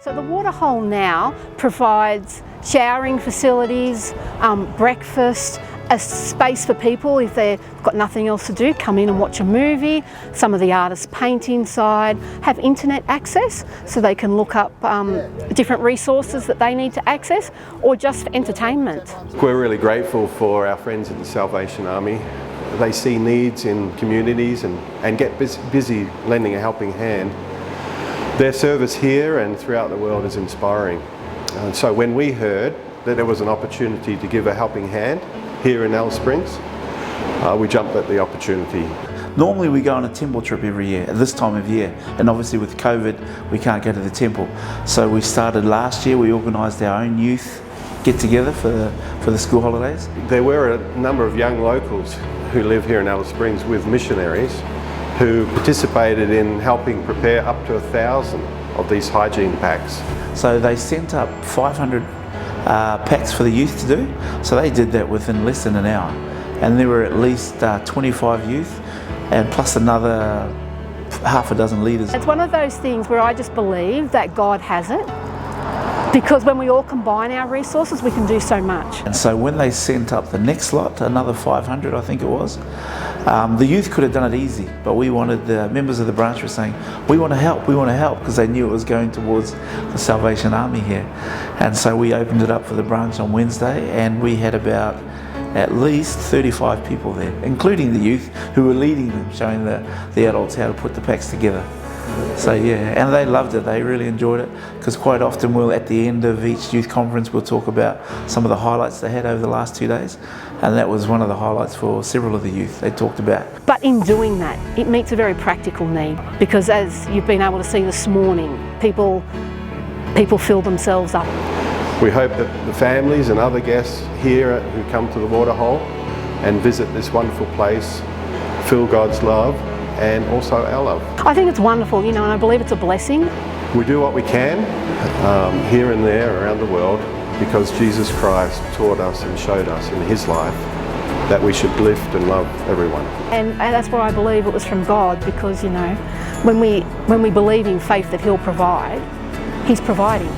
So the Waterhole now provides showering facilities, breakfast, a space for people if they've got nothing else to do, come in and watch a movie. Some of the artists paint inside, have internet access so they can look up different resources that they need to access, or just for entertainment. We're really grateful for our friends at the Salvation Army. They see needs in communities and get busy lending a helping hand. Their service here and throughout the world is inspiring. And so when we heard that there was an opportunity to give a helping hand here in Alice Springs, we jumped at the opportunity. Normally we go on a temple trip every year at this time of year, and obviously with COVID we can't go to the temple. So we started last year, we organised our own youth get together for the school holidays. There were a number of young locals who live here in Alice Springs with missionaries who participated in helping prepare up to 1,000 of these hygiene packs. So they sent up 500 packs for the youth to do, so they did that within less than an hour. And there were at least 25 youth and plus another half a dozen leaders. It's one of those things where I just believe that God has it, because when we all combine our resources we can do so much. And so when they sent up the next lot, another 500 I think it was, the youth could have done it easy, but we wanted, the members of the branch were saying, we want to help, because they knew it was going towards the Salvation Army here. And so we opened it up for the branch on Wednesday, and we had about at least 35 people there, including the youth who were leading them, showing the adults how to put the packs together. So yeah, and they loved it, they really enjoyed it, because quite often we'll, at the end of each youth conference, we'll talk about some of the highlights they had over the last 2 days, and that was one of the highlights for several of the youth they talked about. But in doing that, it meets a very practical need, because as you've been able to see this morning, people fill themselves up. We hope that the families and other guests here who come to the Waterhole and visit this wonderful place feel God's love and also our love. I think it's wonderful, and I believe it's a blessing. We do what we can here and there around the world because Jesus Christ taught us and showed us in His life that we should lift and love everyone. And that's why I believe it was from God, because when we believe in faith that He'll provide, He's providing.